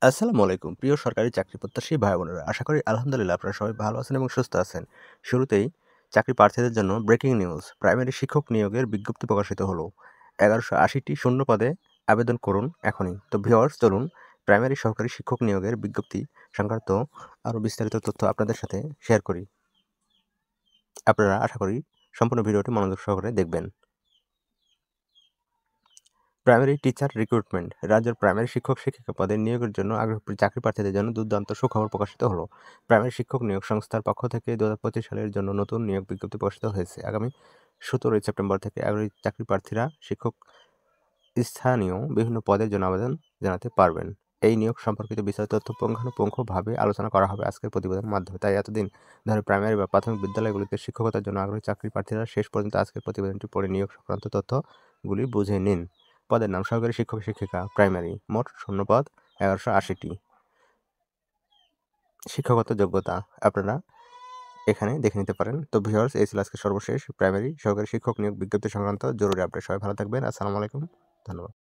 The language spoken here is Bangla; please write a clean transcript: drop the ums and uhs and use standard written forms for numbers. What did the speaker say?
আসসালামু আলাইকুম প্রিয় সরকারি চাকরি প্রত্যাশী ভাই বোনেরা, আশা করি আলহামদুলিল্লাহ আপনারা সবাই ভালো আছেন এবং সুস্থ আছেন। শুরুতেই চাকরি প্রার্থীদের জন্য ব্রেকিং নিউজ, প্রাইমারি শিক্ষক নিয়োগের বিজ্ঞপ্তি প্রকাশিত হলো। 1180টি শূন্য পদে আবেদন করুন এখনই। তো ভিউয়ার্স, চলুন প্রাইমারি সহকারী শিক্ষক নিয়োগের বিজ্ঞপ্তি সংক্রান্ত আরও বিস্তারিত তথ্য আপনাদের সাথে শেয়ার করি। আপনারা আশা করি সম্পূর্ণ ভিডিওটি মনোযোগ সহকারে দেখবেন। প্রাইমারি টিচার রিক্রুটমেন্ট, রাজ্যের প্রাইমারি শিক্ষক শিক্ষিকা পদে নিয়োগের জন্য আগ্রহী চাকরি প্রার্থীদের জন্য দুর্দান্ত সুখবর প্রকাশিত হলো। প্রাইমারি শিক্ষক নিয়োগ সংস্থার পক্ষ থেকে 2025 সালের জন্য নতুন নিয়োগ বিজ্ঞপ্তি প্রকাশিত হয়েছে। আগামী 17 সেপ্টেম্বর থেকে আগ্রহী চাকরি প্রার্থীরা শিক্ষক স্থানীয় বিভিন্ন পদের জন্য আবেদন জানাতে পারবেন। এই নিয়োগ সম্পর্কিত বিস্তারিত তথ্য পুঙ্খানুপুঙ্খভাবে আলোচনা করা হবে আজকের প্রতিবেদনের মাধ্যমে। তাই এতদিন ধরে প্রাইমারি বা প্রাথমিক বিদ্যালয়গুলিতে শিক্ষকতার জন্য আগ্রহী চাকরি প্রার্থীরা শেষ পর্যন্ত আজকের প্রতিবেদনটি পড়ে নিয়োগ সংক্রান্ত তথ্যগুলি বুঝে নিন। পদের নাম সহকারী শিক্ষক শিক্ষিকা প্রাইমারি, মোট শূন্যপদ 1180টি। শিক্ষাগত যোগ্যতা আপনারা এখানে দেখে নিতে পারেন। তো ভিউয়ার্স, এই ছিল আজকে সর্বশেষ প্রাইমারি সহকারী শিক্ষক নিয়োগ বিজ্ঞপ্তি সংক্রান্ত জরুরি আপডেট। সবাই ভালো থাকবেন। আসসালামু আলাইকুম, ধন্যবাদ।